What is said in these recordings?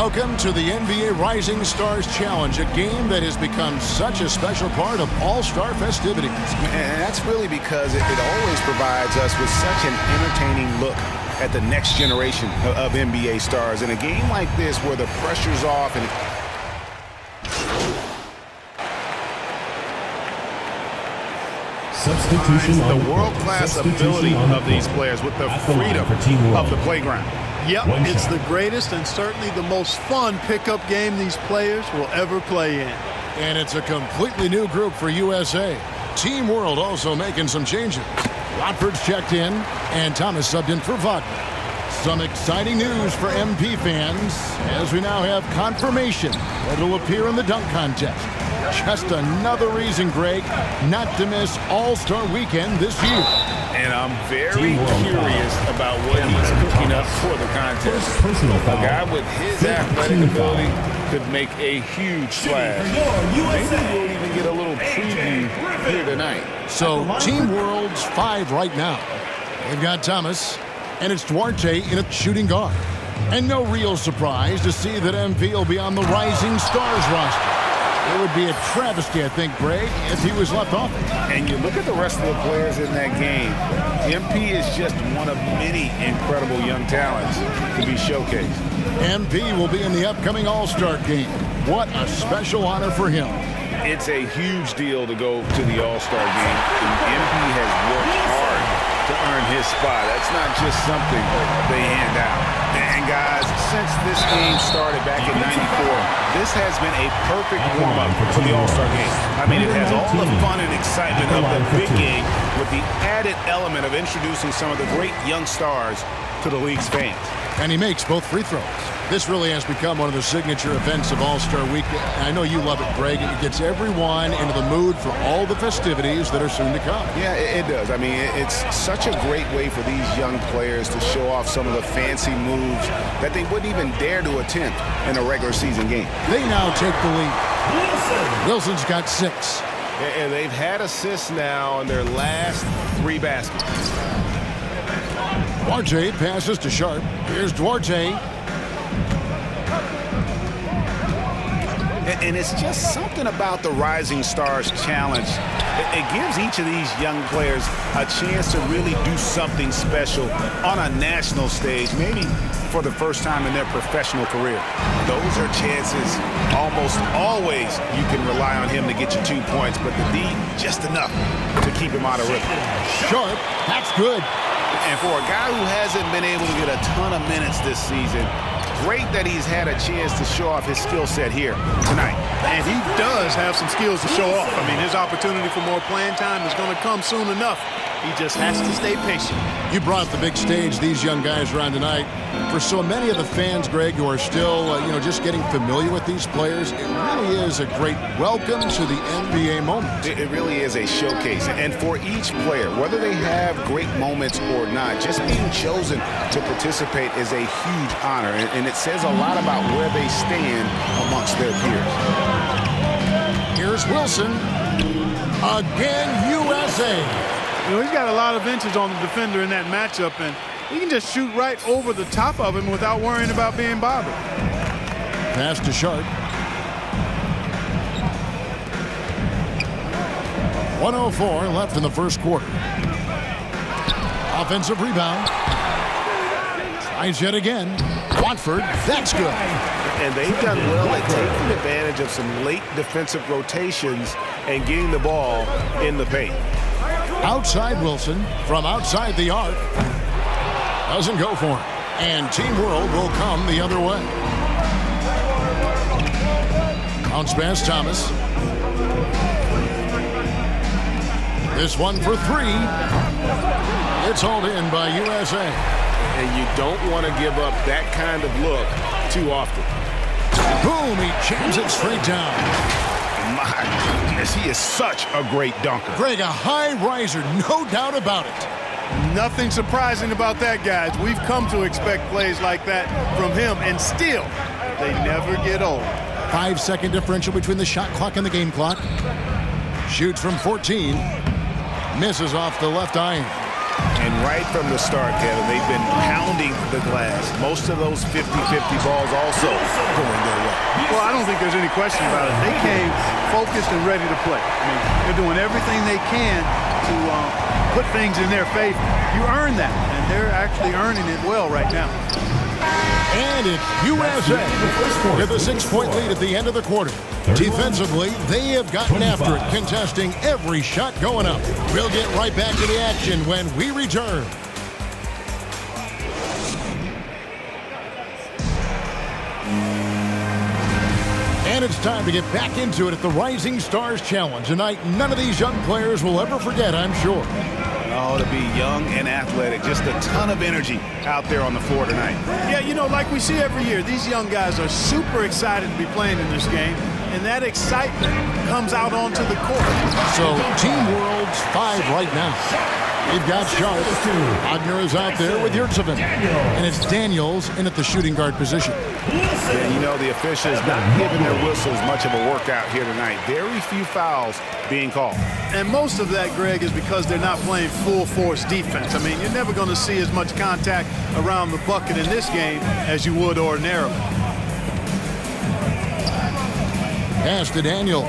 Welcome to the NBA Rising Stars Challenge, a game that has become such a special part of All-Star festivities. And that's really because it always provides us with such an entertaining look at the next generation of NBA stars. In a game like this where the pressure's off and Substitution the world-class ability of these players with the freedom of the playground. Yep, it's the greatest and certainly the most fun pickup game these players will ever play in. And it's a completely new group for USA. Team World also making some changes. Watford's checked in, and Thomas subbed in for Wagner. Some exciting news for MP fans, as we now have confirmation that it'll appear in the dunk contest. Just another reason, Greg, not to miss All-Star Weekend this year. And I'm very curious about what he's cooking up for the contest. A guy with his athletic ability could make a huge splash. Maybe we'll even get a little preview here tonight. So, Team World's 5 right now. They've got Thomas, and it's Duarte in a shooting guard. And no real surprise to see that MP will be on the Rising Stars roster. It would be a travesty, I think, Greg, if he was left off. And you look at the rest of the players in that game. MP is just one of many incredible young talents to be showcased. MP will be in the upcoming All-Star game. What a special honor for him. It's a huge deal to go to the All-Star game. And MP has worked hard to earn his spot. That's not just something they hand out. And guys, since this game started back in '94, this has been a perfect warm-up for the All-Star game. I mean, it has all the fun and excitement of the big game with the added element of introducing some of the great young stars to the league's fans. And he makes both free throws. This really has become one of the signature events of All-Star Weekend. I know you love it, Greg. It gets everyone into the mood for all the festivities that are soon to come. Yeah, it does. I mean, it's such a great way for these young players to show off some of the fancy moves that they wouldn't even dare to attempt in a regular season game. They now take the lead. Wilson's got 6. And they've had assists now on their last 3 baskets. Duarte passes to Sharp. Here's Duarte. And it's just something about the Rising Stars Challenge. It gives each of these young players a chance to really do something special on a national stage, maybe for the first time in their professional career. Those are chances almost always you can rely on him to get you 2 points, but the D, just enough to keep him out of rhythm. Sharp, that's good. And for a guy who hasn't been able to get a ton of minutes this season, great that he's had a chance to show off his skill set here tonight. And he does have some skills to show off. I mean, his opportunity for more playing time is going to come soon enough. He just has to stay patient. You brought the big stage these young guys around tonight. For so many of the fans, Greg, who are still, just getting familiar with these players, it really is a great welcome to the NBA moment. It really is a showcase. And for each player, whether they have great moments or not, just being chosen to participate is a huge honor. And it says a lot about where they stand amongst their peers. Here's Wilson. Again, USA. You know, he's got a lot of inches on the defender in that matchup, and he can just shoot right over the top of him without worrying about being bothered. Pass to Sharp. 1:04 left in the first quarter. Offensive rebound. Tries yet again. Watford, that's good. And they've done well at taking advantage of some late defensive rotations and getting the ball in the paint. Outside Wilson from outside the arc. Doesn't go for him. And Team World will come the other way. Bounce pass Thomas. This one for 3. It's hauled in by USA. And you don't want to give up that kind of look too often. Boom, he jams it straight down. My goodness, he is such a great dunker. Greg, a high riser, no doubt about it. Nothing surprising about that, guys. We've come to expect plays like that from him, and still, they never get old. 5-second differential between the shot clock and the game clock. Shoots from 14. Misses off the left iron. And right from the start, Kevin, they've been pounding the glass. Most of those 50-50 balls also going their way. Well, I don't think there's any question about it. They came focused and ready to play. I mean, they're doing everything they can to put things in their favor. You earn that, and they're actually earning it well right now. And it's USA with a 6-point lead at the end of the quarter. Defensively, they have gotten after it, contesting every shot going up. We'll get right back to the action when we return. And it's time to get back into it at the Rising Stars Challenge. Tonight, none of these young players will ever forget, I'm sure. Oh, to be young and athletic, just a ton of energy out there on the floor tonight. Yeah, you know, like we see every year, these young guys are super excited to be playing in this game, and that excitement comes out onto the court. So, Team World's 5 right now. They've got Sharp. Wagner is out there with Yurtsevin. And it's Daniels in at the shooting guard position. And you know, the officials not giving their whistles much of a workout here tonight. Very few fouls being called. And most of that, Greg, is because they're not playing full force defense. I mean, you're never going to see as much contact around the bucket in this game as you would ordinarily. Pass to Daniel.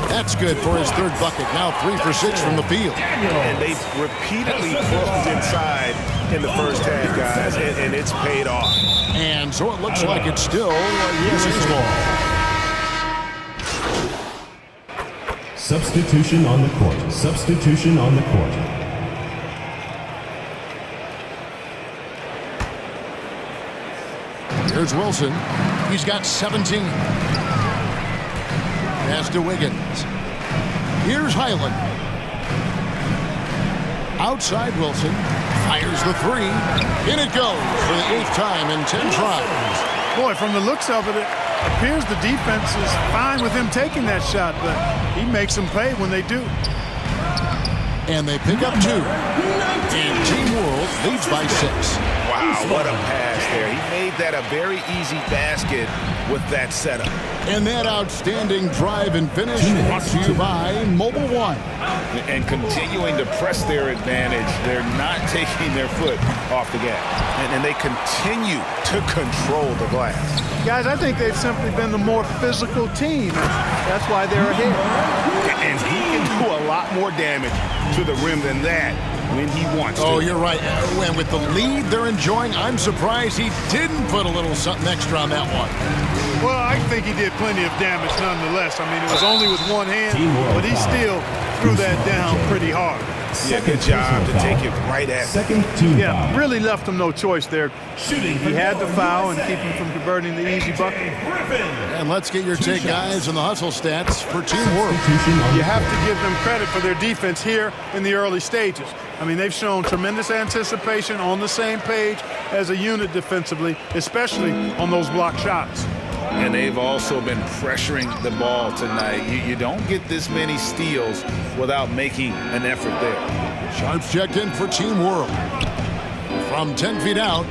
That's good for his third bucket. Now 3 for 6 from the field. And they've repeatedly closed inside in the first half, guys, and it's paid off. And so it looks like it's still USA's ball. Substitution on the court. Substitution on the court. Here's Wilson. He's got 17. Pass to Wiggins. Here's Highland. Outside Wilson. Fires the 3. In it goes for the 8th time in 10 tries. Boy, from the looks of it, it appears the defense is fine with him taking that shot, but he makes them pay when they do. And they pick up 2. And Team World leads by 6. Wow, what a pass there. He made that a very easy basket with that setup. And that outstanding drive and finish brought to you by Mobile One. And continuing to press their advantage. They're not taking their foot off the gas. And they continue to control the glass. Guys, I think they've simply been the more physical team. That's why they're ahead. And he can do a lot more damage to the rim than that when he wants to. Oh, you're right. And with the lead they're enjoying, I'm surprised he didn't put a little something extra on that one. Well, I think he did plenty of damage nonetheless. I mean, it was only with one hand, but he still threw that down pretty hard. Yeah, good job to take it right at him. Yeah, really left him no choice there. He had to foul and keep him from converting the easy bucket. And let's get your take, guys, on the hustle stats for Team World. You have to give them credit for their defense here in the early stages. I mean, they've shown tremendous anticipation, on the same page as a unit defensively, especially on those block shots. And they've also been pressuring the ball tonight. You don't get this many steals without making an effort there. Sharp's checked in for Team World. From 10 feet out,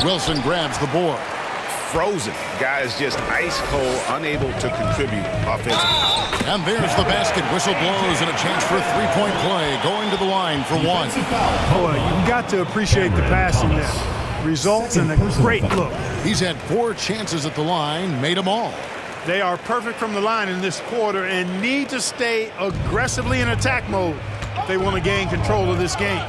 Wilson grabs the board. Frozen. Guys just ice cold, unable to contribute offensively. And there's the basket. Whistle blows and a chance for a 3-point play. Going to the line for 1. Boy, you've got to appreciate the passing there. Results in a great look. He's had 4 chances at the line, made them all. They are perfect from the line in this quarter and need to stay aggressively in attack mode if they want to gain control of this game.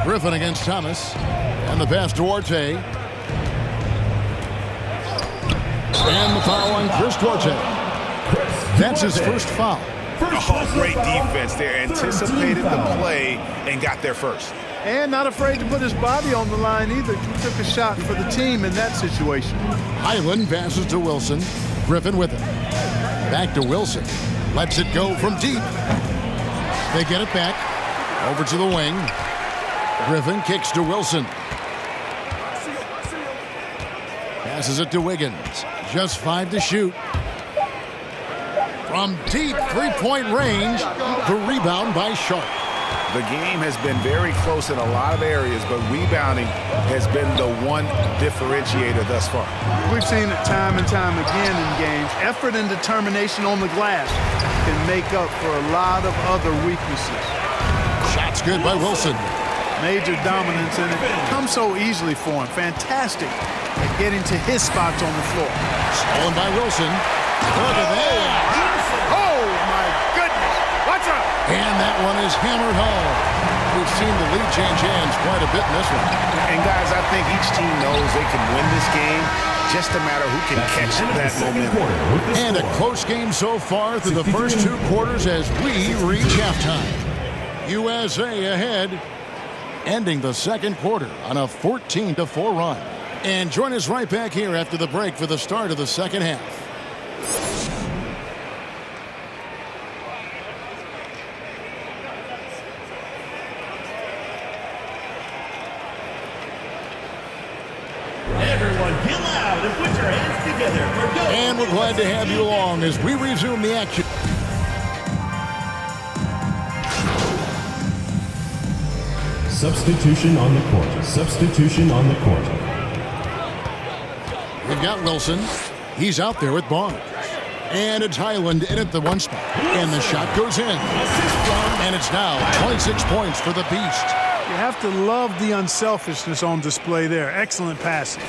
Griffin against Thomas. And the pass to Duarte. And the foul on Chris Duarte. That's his first foul. Oh, great defense there. Anticipated the play and got there first. And not afraid to put his body on the line either. He took a shot for the team in that situation. Highland passes to Wilson. Griffin with it. Back to Wilson. Lets it go from deep. They get it back. Over to the wing. Griffin kicks to Wilson. Passes it to Wiggins. Just 5 to shoot. From deep 3-point range, the rebound by Sharp. The game has been very close in a lot of areas, but rebounding has been the one differentiator thus far. We've seen it time and time again in games. Effort and determination on the glass can make up for a lot of other weaknesses. Shot's good by Wilson. Major dominance, and it comes so easily for him. Fantastic at getting to his spots on the floor. Stolen by Wilson. Look at that. Oh, my goodness. Watch out. And that one is hammered home. We've seen the lead change hands quite a bit in this one. And, guys, I think each team knows they can win this game. Just a matter who can catch that momentum. And a close game so far through the first 2 quarters as we reach halftime. USA ahead, ending the second quarter on a 14-4 run. And join us right back here after the break for the start of the second half. Everyone get loud and put your hands together for go. And we're glad to have you along as we resume the action. Substitution on the court. Substitution on the court. We've got Wilson. He's out there with Barnes. And it's Highland in at the 1 spot. And the shot goes in. And it's now 26 points for the Beast. You have to love the unselfishness on display there. Excellent passing.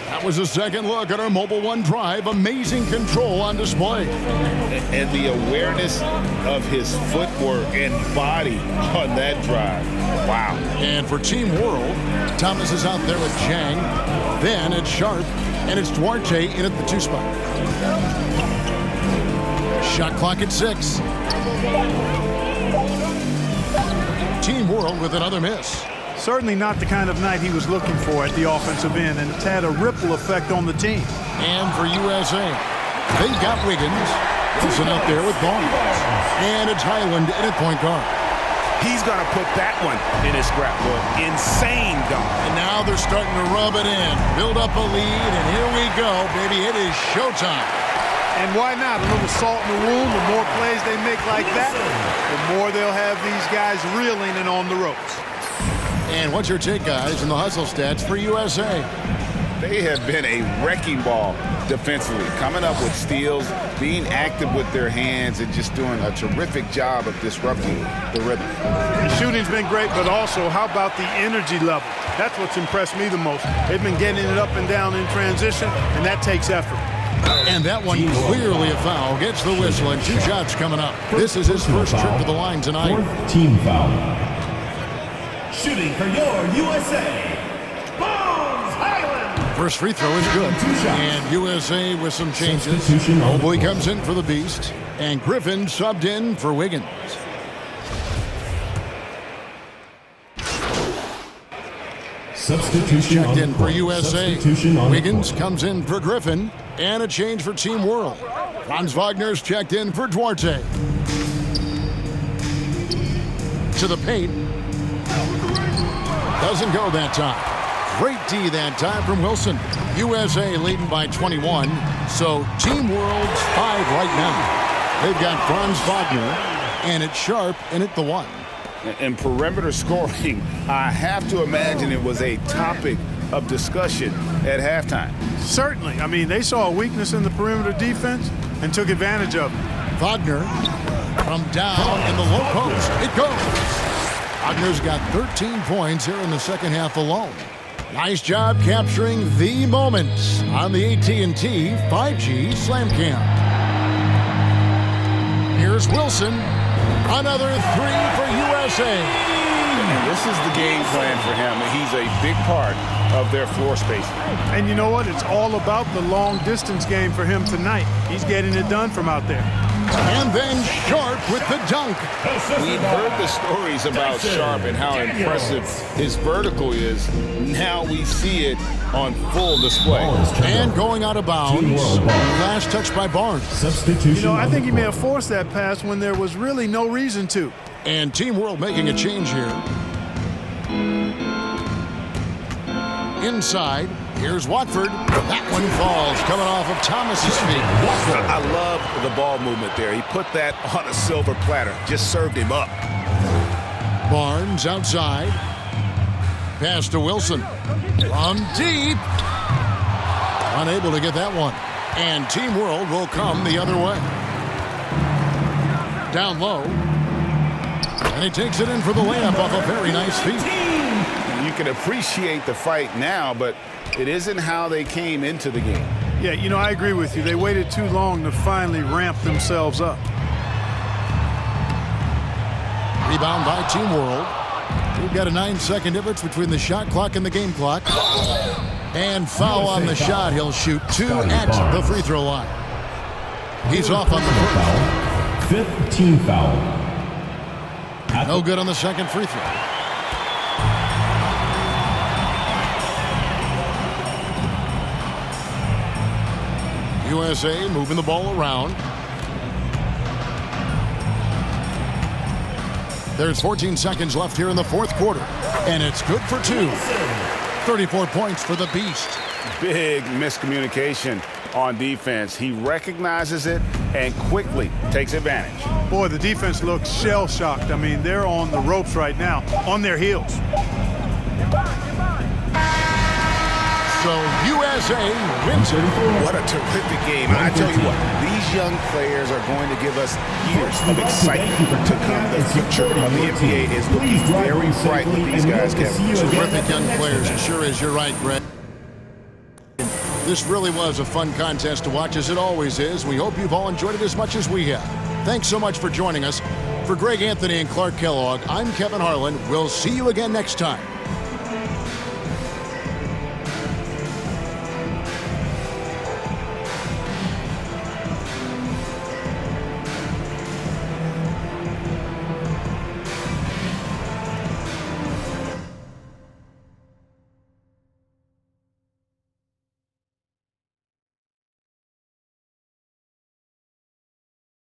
That was a second look at our Mobile One drive. Amazing control on display. And the awareness of his footwork and body on that drive. Wow. And for Team World, Thomas is out there with Jang. Then it's Sharp. And it's Duarte in at the 2 spot. Shot clock at 6. Team World with another miss. Certainly not the kind of night he was looking for at the offensive end, and it's had a ripple effect on the team. And for USA, they've got Wiggins. Wilson out there with Barnes. And it's Highland in at point guard. He's going to put that one in his scrapbook. Insane dunk. And now they're starting to rub it in. Build up a lead, and here we go, baby. It is showtime. And why not? A little salt in the wound. The more plays they make like that, the more they'll have these guys reeling and on the ropes. And what's your take, guys, in the hustle stats for USA? They have been a wrecking ball defensively, coming up with steals, being active with their hands, and just doing a terrific job of disrupting the rhythm. The shooting's been great, but also how about the energy level? That's what's impressed me the most. They've been getting it up and down in transition, and that takes effort. And that one clearly a foul. Gets the whistle, and 2 shots coming up. This is his first trip to the line tonight. 4th team foul. Shooting for your USA. Bones Highland. First free throw is good. And USA with some changes. Substitution on the Mobley court. comes in for the Beast. And Griffin subbed in for Wiggins. Substitution on Checked the in for court. USA. Substitution on the Wiggins court. comes in for Griffin. And a change for Team World. Franz Wagner's checked in for Duarte. To the paint. Doesn't go that time. Great D that time from Wilson. USA leading by 21. So Team World's 5 right now. They've got Franz Wagner. And it's Sharp in at the 1. And perimeter scoring, I have to imagine it was a topic of discussion at halftime. Certainly. I mean, they saw a weakness in the perimeter defense and took advantage of it. Wagner from down in the low post. It goes. Wagner's got 13 points here in the second half alone. Nice job capturing the moments on the AT&T 5G Slam Cam. Here's Wilson. Another 3 for USA. And this is the game plan for him. He's a big part of their floor spacing. And you know what? It's all about the long distance game for him tonight. He's getting it done from out there. And then Sharp with the dunk. We've heard the stories about Sharp and how impressive his vertical is. Now we see it on full display. And going out of bounds. Last touch by Barnes. Substitution. You know, I on think the he may court. have forced that pass when there was really no reason to. And Team World making a change here. Inside, here's Watford. That one falls, coming off of Thomas's feet. I love the ball movement there. He put that on a silver platter, just served him up. Barnes outside. Pass to Wilson. From deep. Unable to get that one. And Team World will come the other way. Down low. And he takes it in for the layup off a very nice feed. You can appreciate the fight now, but it isn't how they came into the game. Yeah, you know, I agree with you. They waited too long to finally ramp themselves up. Rebound by Team World. We've got a 9-second difference between the shot clock and the game clock. And foul on the shot. He'll shoot 2 at the free throw line. He's off on the first. Fifth team foul. No good on the second free throw. USA moving the ball around. There's 14 seconds left here in the fourth quarter. And it's good for 2. 34 points for the Beast. Big miscommunication on defense. He recognizes it and quickly takes advantage. Boy, the defense looks shell-shocked. I mean, they're on the ropes right now, on their heels. So USA wins it. What a terrific game. I tell you what, these young players are going to give us years of excitement to come. The future of the NBA is looking very bright with these guys, Kevin. Terrific young players. It sure is. You're right, Greg. This really was a fun contest to watch, as it always is. We hope you've all enjoyed it as much as we have. Thanks so much for joining us. For Greg Anthony and Clark Kellogg, I'm Kevin Harlan. We'll see you again next time